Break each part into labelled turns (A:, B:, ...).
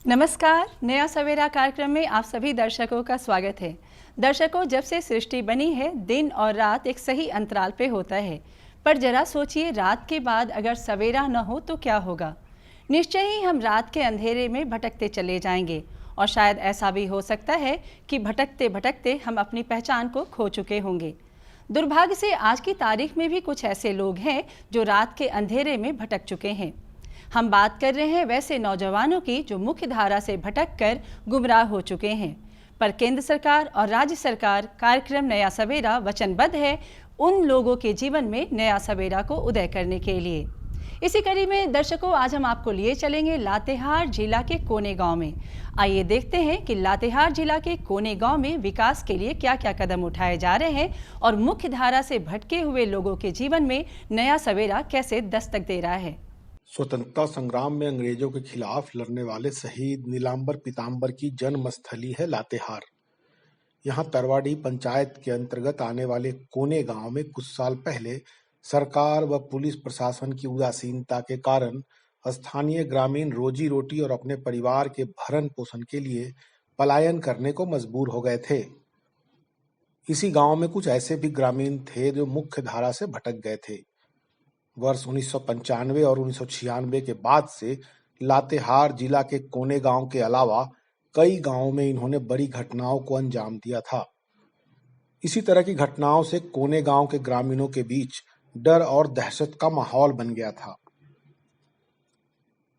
A: नमस्कार, नया सवेरा कार्यक्रम में आप सभी दर्शकों का स्वागत है। दर्शकों, जब से सृष्टि बनी है, दिन और रात एक सही अंतराल पे होता है। पर जरा सोचिए, रात के बाद अगर सवेरा न हो तो क्या होगा? निश्चय ही हम रात के अंधेरे में भटकते चले जाएंगे और शायद ऐसा भी हो सकता है कि भटकते भटकते हम अपनी पहचान को खो चुके होंगे। दुर्भाग्य से आज की तारीख में भी कुछ ऐसे लोग हैं जो रात के अंधेरे में भटक चुके हैं। हम बात कर रहे हैं वैसे नौजवानों की जो मुख्य धारा से भटककर गुमराह हो चुके हैं। पर केंद्र सरकार और राज्य सरकार कार्यक्रम नया सवेरा वचनबद्ध है उन लोगों के जीवन में नया सवेरा को उदय करने के लिए। इसी कड़ी में दर्शकों, आज हम आपको लिए चलेंगे लातेहार जिला के कोने गांव में। आइए देखते हैं कि लातेहार जिला के कोने गांव में विकास के लिए क्या क्या कदम उठाए जा रहे हैं और मुख्य धारा से भटके हुए लोगों के जीवन में नया सवेरा कैसे दस्तक दे रहा है।
B: स्वतंत्रता संग्राम में अंग्रेजों के खिलाफ लड़ने वाले शहीद नीलांबर पीताम्बर की जन्मस्थली है लातेहार। यहाँ तरवाड़ी पंचायत के अंतर्गत आने वाले कोने गांव में कुछ साल पहले सरकार व पुलिस प्रशासन की उदासीनता के कारण स्थानीय ग्रामीण रोजी रोटी और अपने परिवार के भरण पोषण के लिए पलायन करने को मजबूर हो गए थे। इसी गांव में कुछ ऐसे भी ग्रामीण थे जो मुख्य धारा से भटक गए थे। वर्ष 1995 और 1996 के बाद से लातेहार जिला के कोने गांव के अलावा कई गांवों में इन्होंने बड़ी घटनाओं को अंजाम दिया था। इसी तरह की घटनाओं से कोने गांव के ग्रामीणों के बीच डर और दहशत का माहौल बन गया था।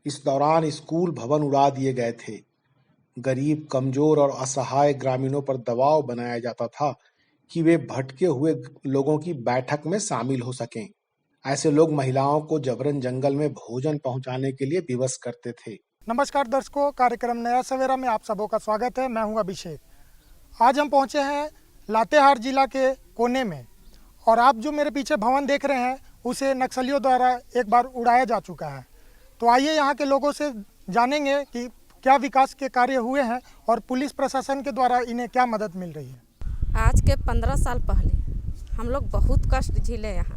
B: इस दौरान स्कूल भवन उड़ा दिए गए थे। गरीब, कमजोर और असहाय ग्रामीणों पर दबाव बनाया जाता था कि वे भटके हुए लोगों की बैठक में शामिल हो सकें। ऐसे लोग महिलाओं को जबरन जंगल में भोजन पहुंचाने के लिए विवश करते थे।
C: नमस्कार दर्शकों, कार्यक्रम नया सवेरा में आप सबों का स्वागत है। मैं हूं अभिषेक। आज हम पहुंचे हैं लातेहार जिला के कोने में और आप जो मेरे पीछे भवन देख रहे हैं उसे नक्सलियों द्वारा एक बार उड़ाया जा चुका है। तो आइए यहाँ के लोगों से जानेंगे कि क्या विकास के कार्य हुए हैं और पुलिस प्रशासन के द्वारा इन्हें क्या मदद मिल रही है।
D: आज के 15 साल पहले हम लोग बहुत कष्ट झेले। यहाँ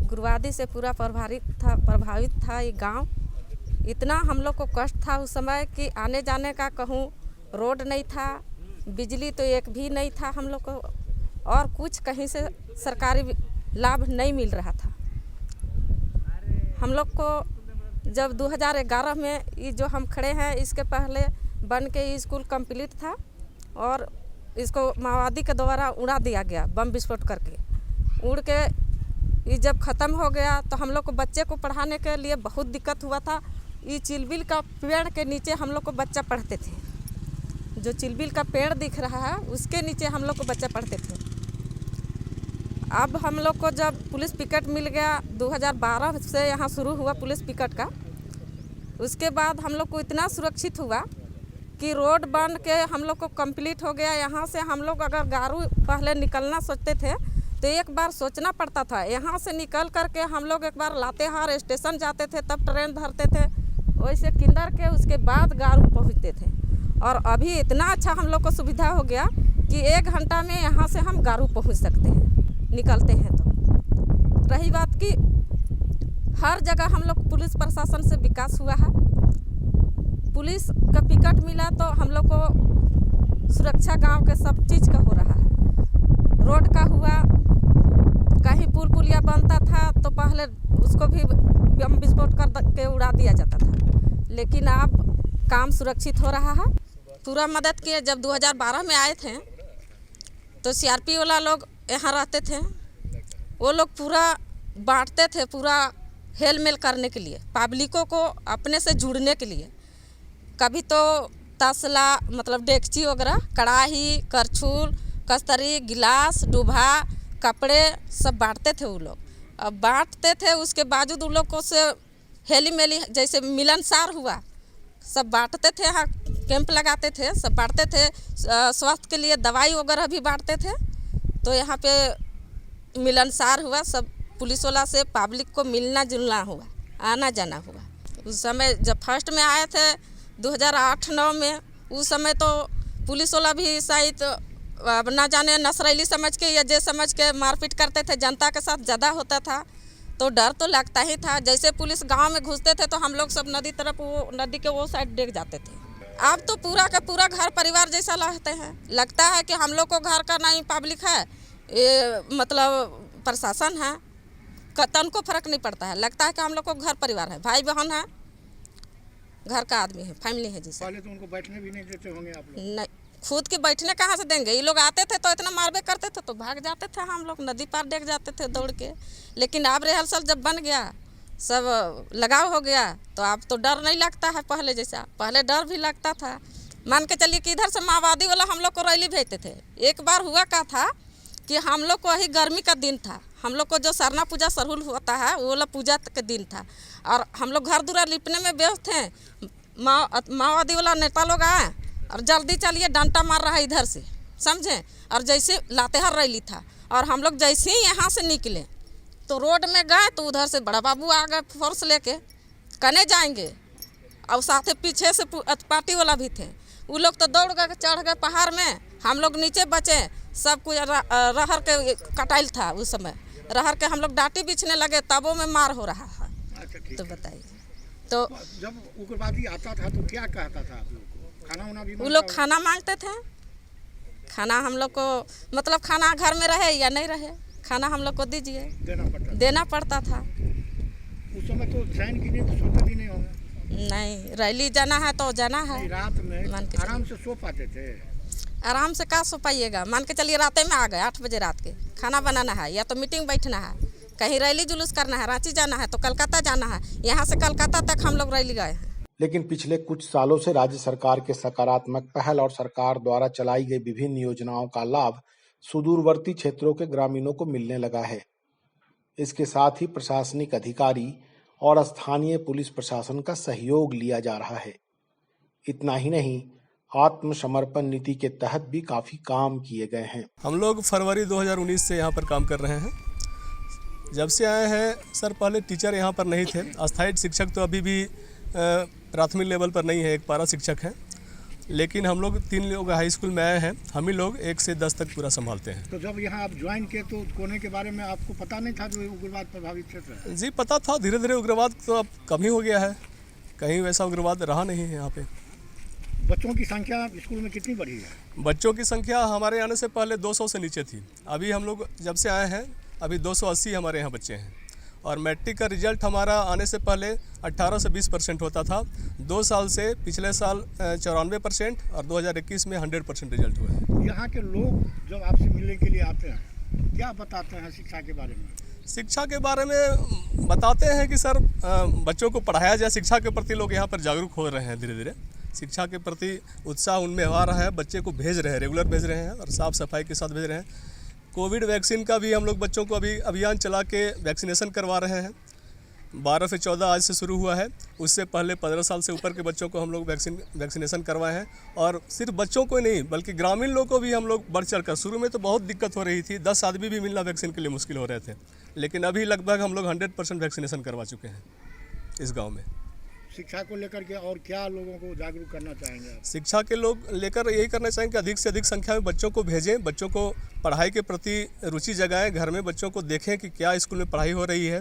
D: उग्रवादी से पूरा प्रभावित था ये गांव। इतना हम लोग को कष्ट था उस समय कि आने जाने का कहूँ रोड नहीं था, बिजली तो एक भी नहीं था हम लोग को, और कुछ कहीं से सरकारी लाभ नहीं मिल रहा था। हम लोग को जब 2011 में ये जो हम खड़े हैं इसके पहले बन के ये स्कूल कंप्लीट था और इसको माओवादी के द्वारा उड़ा दिया गया, बम विस्फोट करके। उड़ के ये जब ख़त्म हो गया तो हम लोग को बच्चे को पढ़ाने के लिए बहुत दिक्कत हुआ था। ये चिलबिल का पेड़ के नीचे हम लोग को बच्चा पढ़ते थे। जो चिलबिल का पेड़ दिख रहा है उसके नीचे हम लोग को बच्चा पढ़ते थे। अब हम लोग को जब पुलिस पिकेट मिल गया 2012 से यहाँ शुरू हुआ पुलिस पिकेट का, उसके बाद हम लोग को इतना सुरक्षित हुआ कि रोड बन के हम लोग को कंप्लीट हो गया। यहाँ से हम लोग अगर गारू पहले निकलना सोचते थे तो एक बार सोचना पड़ता था। यहाँ से निकल करके हम लोग एक बार लातेहार स्टेशन जाते थे, तब ट्रेन धरते थे, वैसे किन्नर के उसके बाद गारू पहुँचते थे। और अभी इतना अच्छा हम लोग को सुविधा हो गया कि 1 घंटा में यहाँ से हम गारू पहुँच सकते हैं, निकलते हैं तो। रही बात कि हर जगह हम लोग पुलिस प्रशासन से विकास हुआ है। पुलिस का पिकेट मिला तो हम लोग को सुरक्षा गांव के सब चीज़ का हो रहा है। रोड का हुआ, कहीं पुल पुलिया बनता था तो पहले उसको भी बम विस्फोट कर के उड़ा दिया जाता था, लेकिन अब काम सुरक्षित हो रहा है। पूरा मदद किए। जब 2012 में आए थे तो सीआरपी वाला लोग यहाँ रहते थे, वो लोग पूरा बांटते थे, पूरा हेल मेल करने के लिए, पब्लिकों को अपने से जुड़ने के लिए। कभी तो तसला मतलब डेगची वगैरह, कढ़ाई, करछुल, कस्तरी, गिलास, डूबा, कपड़े सब बांटते थे वो लोग। अब बांटते थे उसके बावजूद उन लोग को से हेली मेली जैसे मिलनसार हुआ सब बांटते थे। यहाँ कैंप लगाते थे, सब बांटते थे। स्वास्थ्य के लिए दवाई वगैरह भी बांटते थे। तो यहाँ पे मिलनसार हुआ, सब पुलिस वाला से पब्लिक को मिलना जुलना हुआ, आना जाना हुआ। उस समय जब फर्स्ट में आए थे 2008-9 में, उस समय तो पुलिस वाला भी शायद अब ना जाने नसरैली समझ के या जे समझ के मारपीट करते थे, जनता के साथ ज़्यादा होता था। तो डर तो लगता ही था। जैसे पुलिस गांव में घुसते थे तो हम लोग सब नदी तरफ, वो नदी के वो साइड डेग जाते थे। अब तो पूरा का पूरा घर परिवार जैसा लगते हैं। लगता है कि हम लोग को घर का नहीं पब्लिक है, ये मतलब प्रशासन है, तन को फर्क नहीं पड़ता है। लगता है कि हम लोग को घर परिवार है, भाई बहन है, घर का आदमी है, फैमिली है जैसा।
C: पहले तो उनको बैठने भी नहीं देते होंगे आप लोग?
D: नहीं, खुद के बैठने कहाँ से देंगे। ये लोग आते थे तो इतना मारबे करते थे तो भाग जाते थे, हम लोग नदी पार देख जाते थे दौड़ के। लेकिन अब रिहर्सल जब बन गया, सब लगाव हो गया, तो अब तो डर नहीं लगता है पहले जैसा। पहले डर भी लगता था। मान के चलिए कि इधर से माओवादी वाला हम लोग को रैली भेजते थे। एक बार हुआ क्या था कि हम लोग को वही गर्मी का दिन था, हम लोग को जो सरना पूजा सरहुल होता है वो वाला पूजा के दिन था, और हम लोग घर दुरा लिपने में व्यस्त थे। माओवादी वाला नेता लोग आए और जल्दी चलिए डंटा मार रहा है इधर से, समझे। और जैसे लातेहार रैली था, और हम लोग जैसे ही यहाँ से निकले तो रोड में गए तो उधर से बड़ा बाबू आ गए फोर्स लेके, कने जाएंगे। और साथ पीछे से पार्टी वाला भी थे, वो लोग तो दौड़ गए, चढ़ गए पहाड़ में। हम लोग नीचे बचे, सब कुछ रहर के कटाइल था उस समय। रहर के हम लोग डांटी बिछने लगे, तबों में मार हो रहा है।
C: अच्छा,
D: तो बताइए, तो
C: जब उग्रवादी आता था तो क्या कहता था आप लोग को? खाना वाना भी
D: वो लोग खाना मांगते थे। खाना हम लोग को मतलब खाना घर में रहे या नहीं रहे, खाना हम लोग को दीजिए, देना पड़ता था।
C: उस समय तो चैन की नींद सोते भी नहीं होंगे?
D: नहीं, रैली जाना है तो जाना है।
C: रात में आराम से सो पाते थे?
D: आराम से कहाँ सो पाइएगा। मान के चलिए रात में आ गए 8 बजे रात के, खाना बनाना है या तो मीटिंग बैठना है, कहीं रैली जुलूस करना है, रांची जाना है तो कलकत्ता जाना है, यहाँ से कलकत्ता तक हम लोग रैली गए हैं।
B: लेकिन पिछले कुछ सालों से राज्य सरकार के सकारात्मक पहल और सरकार द्वारा चलाई गई विभिन्न योजनाओं का लाभ सुदूरवर्ती क्षेत्रों के ग्रामीणों को मिलने लगा है। इसके साथ ही प्रशासनिक अधिकारी और स्थानीय पुलिस प्रशासन का सहयोग लिया जा रहा है। इतना ही नहीं, आत्मसमर्पण नीति के तहत भी काफी काम किए गए हैं।
E: हम लोग फरवरी 2019 से यहाँ पर काम कर रहे हैं। जब से आए हैं सर, पहले टीचर यहाँ पर नहीं थे। अस्थायी शिक्षक तो अभी भी प्राथमिक लेवल पर नहीं है, एक पारा शिक्षक हैं। लेकिन हम लोग 3 लोग हाई स्कूल में आए हैं, हम ही लोग 1 से 10 तक पूरा संभालते हैं।
C: तो जब यहाँ आप ज्वाइन किए तो कोने के बारे में आपको पता नहीं था जो उग्रवाद प्रभावित क्षेत्र है?
E: जी पता था, धीरे धीरे उग्रवाद तो अब कम ही हो गया है, कहीं वैसा उग्रवाद रहा नहीं है यहाँ पे।
C: बच्चों की संख्या स्कूल में कितनी बढ़ी है?
E: बच्चों की संख्या हमारे आने से पहले 200 से नीचे थी। अभी हम लोग जब से आए हैं अभी 280 हमारे यहाँ बच्चे हैं। और मैट्रिक का रिजल्ट हमारा आने से पहले 18 से 20% होता था। 2 साल से पिछले साल 94% और 2021 में 100% रिजल्ट हुआ है।
C: यहाँ के लोग जब आपसे मिलने के लिए आते हैं क्या बताते हैं शिक्षा के बारे में?
E: शिक्षा के बारे में बताते हैं कि सर बच्चों को पढ़ाया जाए। शिक्षा के प्रति लोग यहाँ पर जागरूक हो रहे हैं, धीरे धीरे शिक्षा के प्रति उत्साह उनमें आ रहा है। बच्चे को भेज रहे हैं, रेगुलर भेज रहे हैं और साफ़ सफाई के साथ भेज रहे हैं। कोविड वैक्सीन का भी हम लोग बच्चों को अभी अभियान चला के वैक्सीनेशन करवा रहे हैं। 12 से 14 आज से शुरू हुआ है। उससे पहले 15 साल से ऊपर के बच्चों को हम लोग वैक्सीनेशन करवाए हैं। और सिर्फ बच्चों को नहीं बल्कि ग्रामीण लोगों को भी हम लोग बढ़ चढ़ कर, शुरू में तो बहुत दिक्कत हो रही थी, 10 आदमी भी मिलना वैक्सीन के लिए मुश्किल हो रहे थे, लेकिन अभी लगभग हम लोग 100% वैक्सीनेशन करवा चुके हैं इस गाँव में।
C: शिक्षा को लेकर के और क्या लोगों को जागरूक करना चाहेंगे आप?
E: शिक्षा के लोग लेकर यही करना चाहेंगे कि अधिक से अधिक संख्या में बच्चों को भेजें, बच्चों को पढ़ाई के प्रति रुचि जगाएं, घर में बच्चों को देखें कि क्या स्कूल में पढ़ाई हो रही है।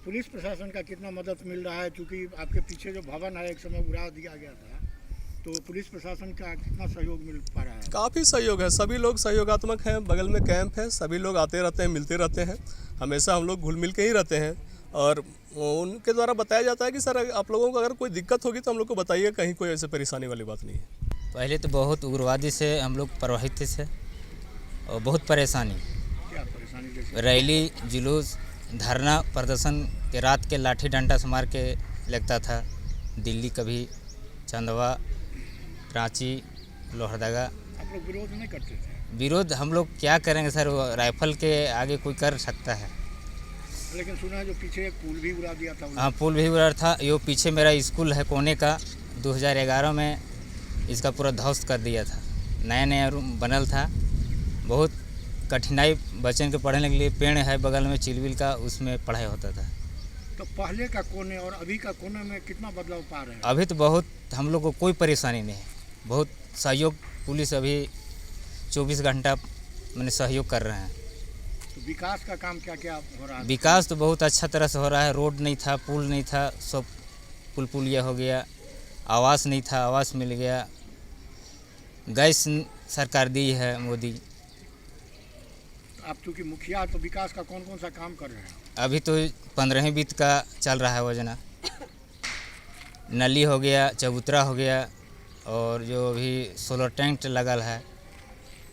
C: पुलिस प्रशासन का कितना मदद मिल रहा है? क्योंकि आपके पीछे जो भवन है एक समय उड़ा दिया गया था, तो पुलिस प्रशासन का कितना सहयोग मिल पा रहा है?
E: काफ़ी सहयोग है, सभी लोग सहयोगात्मक हैं। बगल में कैंप है, सभी लोग आते रहते हैं, मिलते रहते हैं। हमेशा हम लोग घुल मिल के ही रहते हैं और उनके द्वारा बताया जाता है कि सर आप लोगों को अगर कोई दिक्कत होगी तो हम लोग को बताइए, कहीं कोई ऐसे परेशानी वाली बात नहीं है।
F: पहले तो बहुत उग्रवादी से हम लोग प्रभावित थे और बहुत परेशानी।
C: क्या परेशानी? जैसे
F: रैली जुलूस धरना प्रदर्शन के रात के लाठी डंडा से मार के लगता था। दिल्ली कभी चंदवा, रांची, लोहरदगा।
C: आप लोग विरोध नहीं करते थे?
F: विरोध हम लोग क्या करेंगे सर, राइफल के आगे कोई कर सकता है।
C: लेकिन सुना है जो पीछे एक पुल भी उड़ा दिया था।
F: हाँ, पुल भी उड़ा था। यो पीछे मेरा स्कूल है कोने का, 2011 में इसका पूरा ध्वस्त कर दिया था। नया नया रूम बनल था, बहुत कठिनाई बच्चों के पढ़ने के लिए। पेड़ है बगल में चिलविल का, उसमें पढ़ाई होता था।
C: तो पहले का कोने और अभी का कोने में कितना बदलाव पा रहे हैं?
F: अभी तो बहुत हम लोग को कोई परेशानी नहीं है, बहुत सहयोग। पुलिस अभी 24 घंटा मैंने सहयोग कर रहे हैं।
C: तो विकास का काम क्या क्या हो रहा है?
F: विकास तो बहुत अच्छा तरह से हो रहा है। रोड नहीं था, पुल नहीं था, सब पुलिया हो गया। आवास नहीं था, आवास मिल गया। गैस सरकार दी है मोदी।
G: आप चूँकि मुखिया तो विकास का कौन कौन सा काम कर रहे हैं?
F: अभी तो 15वीं वित्त का चल रहा है योजना। नली हो गया, चबूतरा हो गया, और जो अभी सोलर टैंक लगल है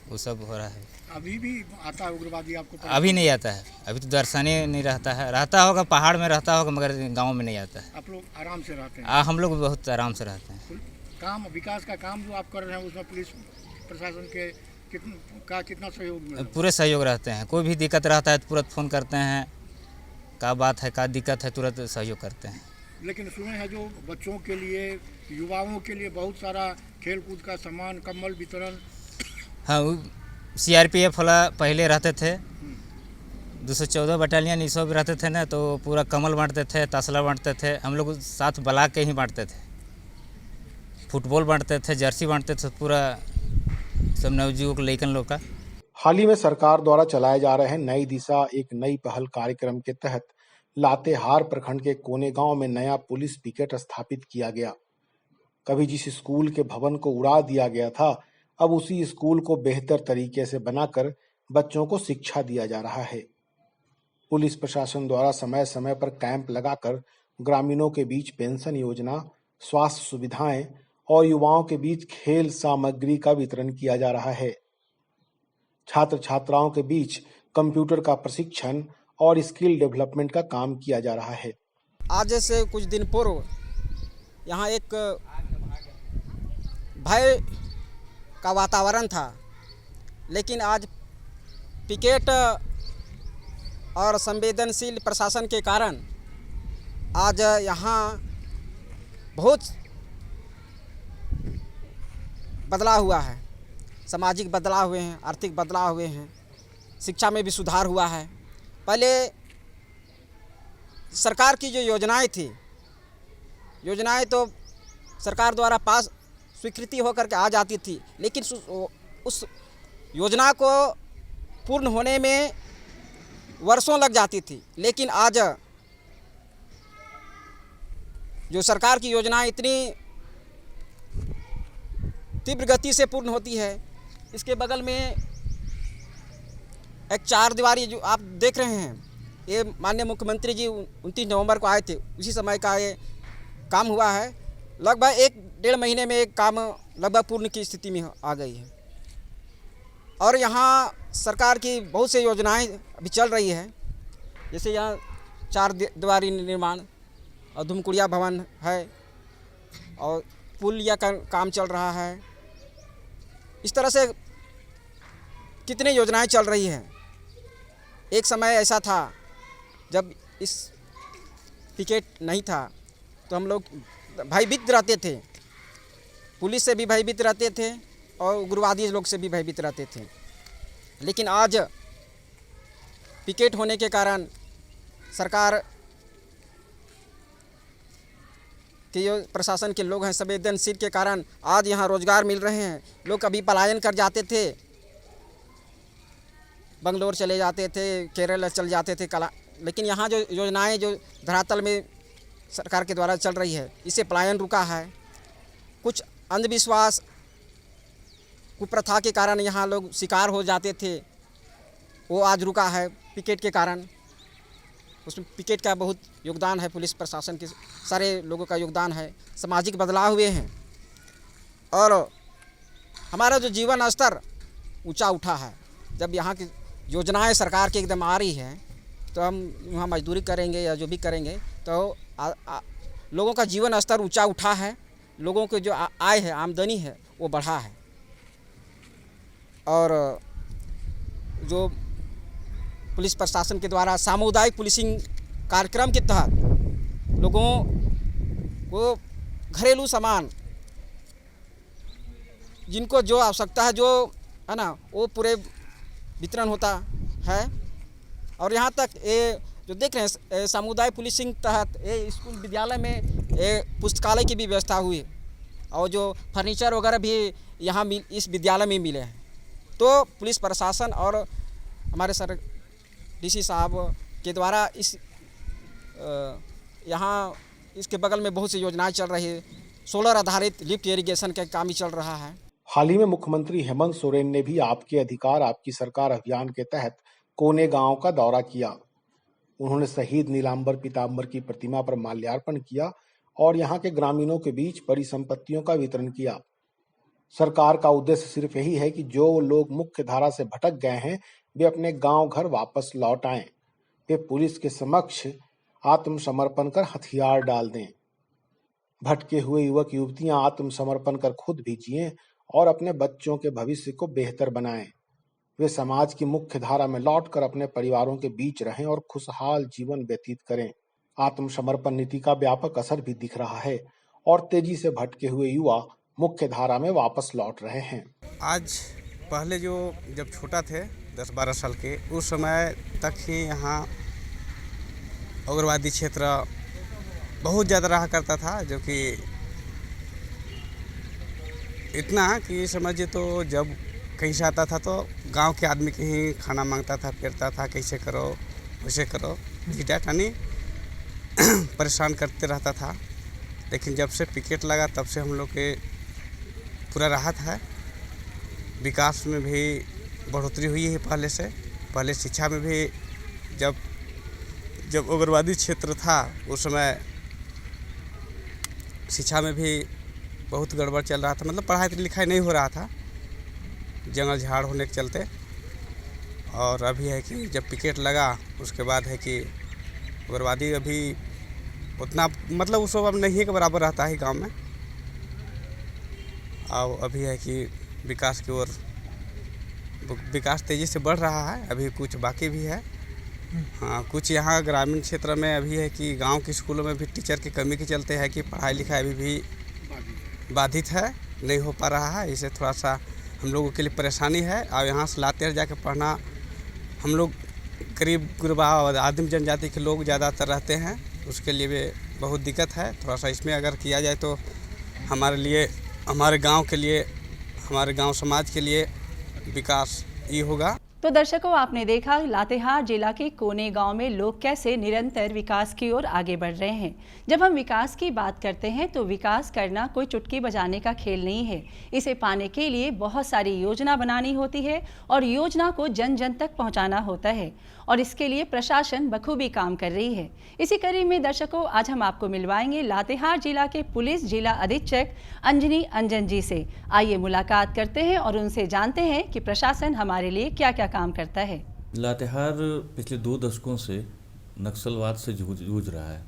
F: वो सब हो रहा है।
G: अभी भी आता है उग्रवादी आपको?
F: अभी नहीं आता है, अभी तो दर्शन ही नहीं रहता है। रहता होगा, पहाड़ में रहता होगा, मगर गांव में नहीं आता है।
G: आप लोग आराम से रहते हैं?
F: हम लोग बहुत आराम से रहते हैं।
G: काम विकास का काम जो आप कर रहे हैं उसमें पुलिस प्रशासन के कितना सहयोग मिल रहा है?
F: पूरे सहयोग रहते हैं। कोई भी दिक्कत रहता है तो तुरंत फ़ोन करते हैं, क्या बात है, क्या दिक्कत है, तुरंत सहयोग करते हैं।
G: लेकिन सुने हैं जो बच्चों के लिए, युवाओं के लिए बहुत सारा खेल कूद का सामान, कम्बल वितरण।
F: हाँ, CRPF वाला पहले रहते थे, 214 बटालियन ये सब रहते थे ना, तो पूरा कमल बांटते थे, तसला बांटते थे। हम लोग साथ बला के ही बांटते थे। फुटबॉल बांटते थे, जर्सी बांटते थे, पूरा सब नवयुवक लेकिन लोग का।
B: हाल ही में सरकार द्वारा चलाए जा रहे नई दिशा एक नई पहल कार्यक्रम के तहत लातेहार प्रखंड के कोने गांव में नया पुलिस पिकेट स्थापित किया गया। कभी जिस स्कूल के भवन को उड़ा दिया गया था, अब उसी स्कूल को बेहतर तरीके से बनाकर बच्चों को शिक्षा दिया जा रहा है। पुलिस प्रशासन द्वारा समय समय पर कैंप लगाकर ग्रामीणों के बीच पेंशन योजना, स्वास्थ्य सुविधाएं और युवाओं के बीच खेल सामग्री का वितरण किया जा रहा है। छात्र छात्राओं के बीच कंप्यूटर का प्रशिक्षण और स्किल डेवलपमेंट का काम किया जा रहा है।
H: आज से कुछ दिन पूर्व यहाँ एक भय का वातावरण था, लेकिन आज पिकेट और संवेदनशील प्रशासन के कारण आज यहाँ बहुत बदलाव हुआ है। सामाजिक बदलाव हुए हैं, आर्थिक बदलाव हुए हैं, शिक्षा में भी सुधार हुआ है। पहले सरकार की जो योजनाएं थी, योजनाएं तो सरकार द्वारा पास स्वीकृति होकर के आ जाती थी, लेकिन उस योजना को पूर्ण होने में वर्षों लग जाती थी। लेकिन आज जो सरकार की योजनाएं इतनी तीव्र गति से पूर्ण होती है। इसके बगल में एक 4 दीवारी जो आप देख रहे हैं, ये माननीय मुख्यमंत्री जी 29 नवंबर को आए थे, उसी समय का ये काम हुआ है। लगभग 1-1.5 महीने में एक काम लगभग पूर्ण की स्थिति में आ गई है। और यहाँ सरकार की बहुत सी योजनाएं अभी चल रही है, जैसे यहाँ 4 दीवारी निर्माण और धुमकुड़िया भवन है और पुलिया का काम चल रहा है। इस तरह से कितनी योजनाएं चल रही हैं। एक समय ऐसा था जब इस पिकेट नहीं था तो हम लोग भयभीत रहते थे, पुलिस से भी भयभीत रहते थे और उग्रवादी लोग से भी भयभीत रहते थे। लेकिन आज पिकेट होने के कारण सरकार के जो प्रशासन के लोग हैं संवेदनशील के कारण आज यहाँ रोजगार मिल रहे हैं। लोग कभी पलायन कर जाते थे, बंगलोर चले जाते थे, केरल चले जाते थे लेकिन यहाँ जो योजनाएं जो धरातल में सरकार के द्वारा चल रही है, इससे पलायन रुका है। कुछ अंधविश्वास कुप्रथा के कारण यहाँ लोग शिकार हो जाते थे, वो आज रुका है पिकेट के कारण। उसमें पिकेट का बहुत योगदान है, पुलिस प्रशासन के सारे लोगों का योगदान है। सामाजिक बदलाव हुए हैं और हमारा जो जीवन स्तर ऊंचा उठा है। जब यहाँ की योजनाएं सरकार की एकदम आ रही है तो हम वहाँ मजदूरी करेंगे या जो भी करेंगे तो लोगों का जीवन स्तर ऊंचा उठा है, लोगों के जो आय है, आमदनी है, वो बढ़ा है। और जो पुलिस प्रशासन के द्वारा सामुदायिक पुलिसिंग कार्यक्रम के तहत लोगों को घरेलू सामान जिनको जो आवश्यकता है, जो है ना, वो पूरे वितरण होता है। और यहाँ तक ये जो देख रहे हैं सामुदायिक पुलिसिंग तहत ये स्कूल विद्यालय में पुस्तकालय की भी व्यवस्था हुई है और जो फर्नीचर वगैरह भी यहाँ इस विद्यालय में मिले हैं। तो पुलिस प्रशासन और हमारे सर DC साहब के द्वारा इस यहाँ इसके बगल में बहुत सी योजनाएं चल रही है। सोलर आधारित लिफ्ट इरिगेशन का काम ही चल रहा है।
B: हाल ही में मुख्यमंत्री हेमंत सोरेन ने भी आपके अधिकार आपकी सरकार अभियान के तहत कोने गांव का दौरा किया। उन्होंने शहीद नीलांबर पीतांबर की प्रतिमा पर माल्यार्पण किया और यहां के ग्रामीणों के बीच परिसंपत्तियों का वितरण किया। सरकार का उद्देश्य सिर्फ यही है कि जो लोग मुख्य धारा से भटक गए हैं वे अपने गांव घर वापस लौट आएं। वे पुलिस के समक्ष आत्मसमर्पण कर हथियार डाल दें। भटके हुए युवक युवतियां आत्मसमर्पण कर खुद भी जिएं और अपने बच्चों के भविष्य को बेहतर बनाएं। वे समाज की मुख्य धारा में लौटकर अपने परिवारों के बीच रहें और खुशहाल जीवन व्यतीत करें। आत्मसमर्पण नीति का व्यापक असर भी दिख रहा है और तेजी से भटके हुए युवा मुख्य धारा में वापस लौट रहे हैं।
I: आज पहले जब छोटा थे 10-12 साल के, उस समय तक ही यहाँ उग्रवादी क्षेत्र बहुत ज़्यादा रहा करता था, जो कि इतना कि समझिए तो जब कहीं से आता था तो गांव के आदमी के ही खाना मांगता था, फिरता था, कैसे करो वैसे करो, जीटा टानी परेशान करते रहता था। लेकिन जब से पिकेट लगा तब से हम लोग के पूरा राहत है। विकास में भी बढ़ोतरी हुई है पहले शिक्षा में भी जब उग्रवादी क्षेत्र था उस समय शिक्षा में भी बहुत गड़बड़ चल रहा था, मतलब पढ़ाई लिखाई नहीं हो रहा था जंगल झाड़ होने के चलते। और अभी है कि जब पिकेट लगा उसके बाद है कि उग्रवादी अभी उतना मतलब उस अब नहीं के बराबर रहता है गांव में। और अभी है कि विकास की ओर विकास तेज़ी से बढ़ रहा है, अभी कुछ बाकी भी है। हाँ, कुछ यहाँ ग्रामीण क्षेत्र में अभी है कि गांव के स्कूलों में भी टीचर की कमी के चलते है कि पढ़ाई लिखाई अभी भी बाधित है, नहीं हो पा रहा है। इसे थोड़ा सा हम लोगों के लिए परेशानी है। और यहाँ से लातेहार जाके पढ़ना, हम लोग करीब गुरबा आदिम जनजाति के लोग ज़्यादातर रहते हैं, उसके लिए भी बहुत दिक्कत है। थोड़ा सा इसमें अगर किया जाए तो हमारे लिए, हमारे गांव के लिए, हमारे गांव समाज के लिए विकास ये होगा।
A: तो दर्शकों, आपने देखा लातेहार जिला के कोने गांव में लोग कैसे निरंतर विकास की ओर आगे बढ़ रहे हैं। जब हम विकास की बात करते हैं तो विकास करना कोई चुटकी बजाने का खेल नहीं है। इसे पाने के लिए बहुत सारी योजना बनानी होती है और योजना को जन जन तक पहुंचाना होता है, और इसके लिए प्रशासन बखूबी काम कर रही है। इसी कड़ी में दर्शकों, आज हम आपको मिलवाएंगे लातेहार जिला के पुलिस जिला अधीक्षक अंजनी अंजन जी से। आइए मुलाकात करते हैं और उनसे जानते हैं कि प्रशासन हमारे लिए क्या क्या काम करता है।
J: लातेहार पिछले 2 दशकों से नक्सलवाद से जूझ रहा है।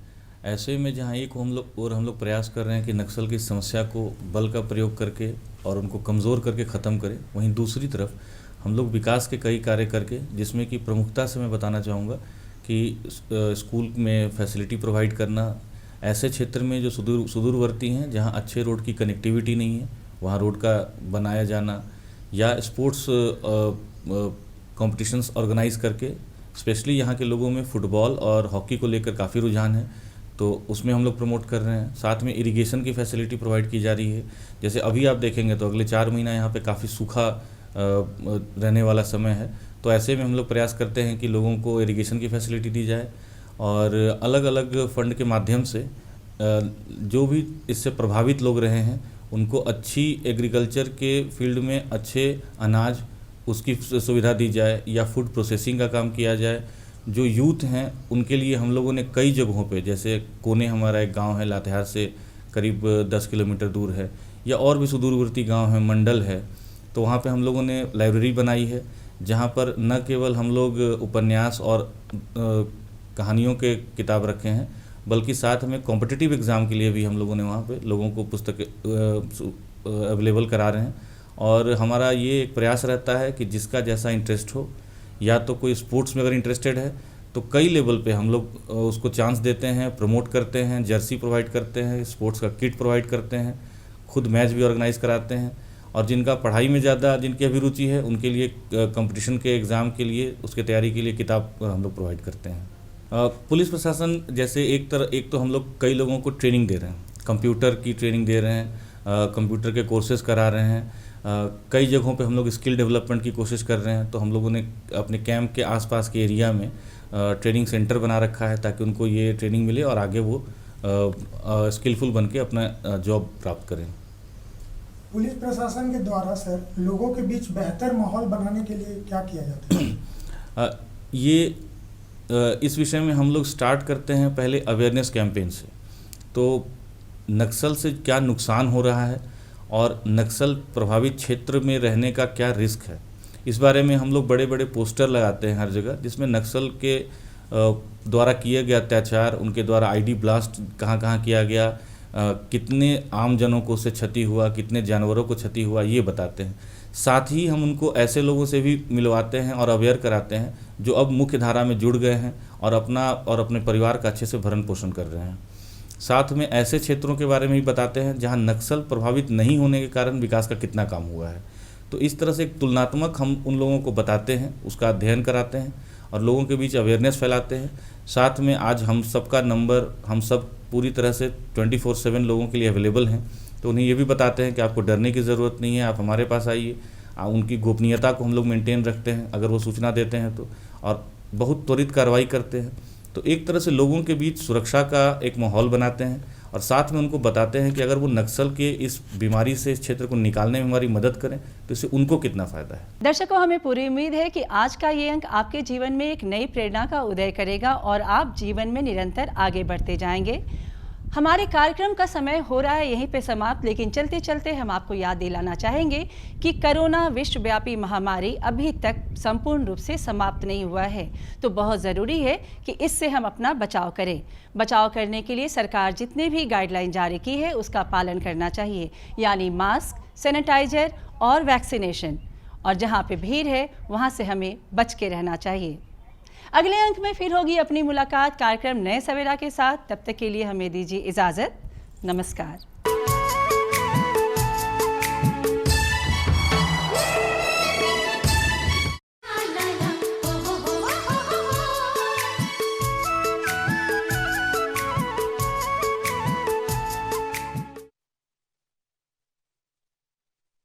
J: ऐसे में जहाँ एक हम लोग प्रयास कर रहे हैं कि नक्सल की समस्या को बल का प्रयोग करके और उनको कमज़ोर करके ख़त्म करें, वहीं दूसरी तरफ हम लोग विकास के कई कार्य करके, जिसमें कि प्रमुखता से मैं बताना चाहूँगा कि स्कूल में फैसिलिटी प्रोवाइड करना, ऐसे क्षेत्र में जो सुदूरवर्ती हैं जहाँ अच्छे रोड की कनेक्टिविटी नहीं है वहाँ रोड का बनाया जाना, या स्पोर्ट्स कॉम्पिटिशन्स ऑर्गेनाइज करके, स्पेशली यहाँ के लोगों में फुटबॉल और हॉकी को लेकर काफ़ी रुझान है, तो उसमें हम लोग प्रमोट कर रहे हैं। साथ में इरिगेशन की फैसिलिटी प्रोवाइड की जा रही है। जैसे अभी आप देखेंगे तो अगले 4 महीना यहाँ पे काफ़ी सूखा रहने वाला समय है, तो ऐसे में हम लोग प्रयास करते हैं कि लोगों को इरिगेशन की फैसिलिटी दी जाए और अलग अलग फंड के माध्यम से जो भी इससे प्रभावित लोग रहे हैं उनको अच्छी एग्रीकल्चर के फील्ड में अच्छे अनाज उसकी सुविधा दी जाए, या फूड प्रोसेसिंग का काम किया जाए। जो यूथ हैं उनके लिए हम लोगों ने कई जगहों पे, जैसे कोने हमारा एक गांव है लातेहार से करीब 10 किलोमीटर दूर है, या और भी सुदूरवर्ती गांव है, मंडल है, तो वहाँ पे हम लोगों ने लाइब्रेरी बनाई है जहाँ पर न केवल हम लोग उपन्यास और कहानियों के किताब रखे हैं, बल्कि साथ में कॉम्पिटिटिव एग्ज़ाम के लिए भी हम लोगों ने वहाँ पे लोगों को पुस्तक अवेलेबल करा रहे हैं। और हमारा ये एक प्रयास रहता है कि जिसका जैसा इंटरेस्ट हो, या तो कोई स्पोर्ट्स में अगर इंटरेस्टेड है तो कई लेवल पे हम लोग उसको चांस देते हैं, प्रमोट करते हैं, जर्सी प्रोवाइड करते हैं, स्पोर्ट्स का किट प्रोवाइड करते हैं, खुद मैच भी ऑर्गेनाइज कराते हैं। और जिनका पढ़ाई में ज़्यादा जिनकी अभिरुचि है उनके लिए कंपटीशन के एग्ज़ाम के लिए, उसके तैयारी के लिए किताब हम लोग प्रोवाइड करते हैं। पुलिस प्रशासन जैसे एक तो हम लोग कई लोगों को ट्रेनिंग दे रहे हैं, कंप्यूटर की ट्रेनिंग दे रहे हैं, कंप्यूटर के कोर्सेज करा रहे हैं, कई जगहों पे हम लोग स्किल डेवलपमेंट की कोशिश कर रहे हैं। तो हम लोगों ने अपने कैंप के आसपास के एरिया में ट्रेनिंग सेंटर बना रखा है ताकि उनको ये ट्रेनिंग मिले और आगे वो स्किलफुल बन के अपना जॉब प्राप्त करें।
C: पुलिस प्रशासन के द्वारा सर लोगों के बीच बेहतर माहौल बनाने के लिए क्या किया जाता है?
J: इस विषय में हम लोग स्टार्ट करते हैं पहले अवेयरनेस कैंपेन से। तो नक्सल से क्या नुकसान हो रहा है और नक्सल प्रभावित क्षेत्र में रहने का क्या रिस्क है, इस बारे में हम लोग बड़े बड़े पोस्टर लगाते हैं हर जगह, जिसमें नक्सल के द्वारा किए गए अत्याचार, उनके द्वारा आईडी ब्लास्ट कहाँ कहाँ किया गया, कितने आम जनों को उससे क्षति हुआ, कितने जानवरों को क्षति हुआ, ये बताते हैं। साथ ही हम उनको ऐसे लोगों से भी मिलवाते हैं और अवेयर कराते हैं जो अब मुख्य धारा में जुड़ गए हैं और अपने परिवार का अच्छे से भरण पोषण कर रहे हैं। साथ में ऐसे क्षेत्रों के बारे में भी बताते हैं जहां नक्सल प्रभावित नहीं होने के कारण विकास का कितना काम हुआ है। तो इस तरह से एक तुलनात्मक हम उन लोगों को बताते हैं, उसका अध्ययन कराते हैं और लोगों के बीच अवेयरनेस फैलाते हैं। साथ में आज हम सबका नंबर, हम सब पूरी तरह से 24/7 लोगों के लिए अवेलेबल हैं। तो उन्हें ये भी बताते हैं कि आपको डरने की ज़रूरत नहीं है, आप हमारे पास आइए। उनकी गोपनीयता को हम लोग मेंटेन रखते हैं अगर वो सूचना देते हैं तो, और बहुत त्वरित कार्रवाई करते हैं। तो एक तरह से लोगों के बीच सुरक्षा का एक माहौल बनाते हैं और साथ में उनको बताते हैं कि अगर वो नक्सल के इस बीमारी से इस क्षेत्र को निकालने में हमारी मदद करें तो इससे उनको कितना फ़ायदा है।
A: दर्शकों, हमें पूरी उम्मीद है कि आज का ये अंक आपके जीवन में एक नई प्रेरणा का उदय करेगा और आप जीवन में निरंतर आगे बढ़ते जाएंगे। हमारे कार्यक्रम का समय हो रहा है यहीं पे समाप्त, लेकिन चलते चलते हम आपको याद दिलाना चाहेंगे कि कोरोना विश्वव्यापी महामारी अभी तक संपूर्ण रूप से समाप्त नहीं हुआ है। तो बहुत ज़रूरी है कि इससे हम अपना बचाव करें। बचाव करने के लिए सरकार जितने भी गाइडलाइन जारी की है उसका पालन करना चाहिए, यानी मास्क, सैनिटाइजर और वैक्सीनेशन। और जहाँ पे भीड़ है वहाँ से हमें बच के रहना चाहिए। अगले अंक में फिर होगी अपनी मुलाकात कार्यक्रम नए सवेरा के साथ। तब तक के लिए हमें दीजिए इजाज़त। नमस्कार।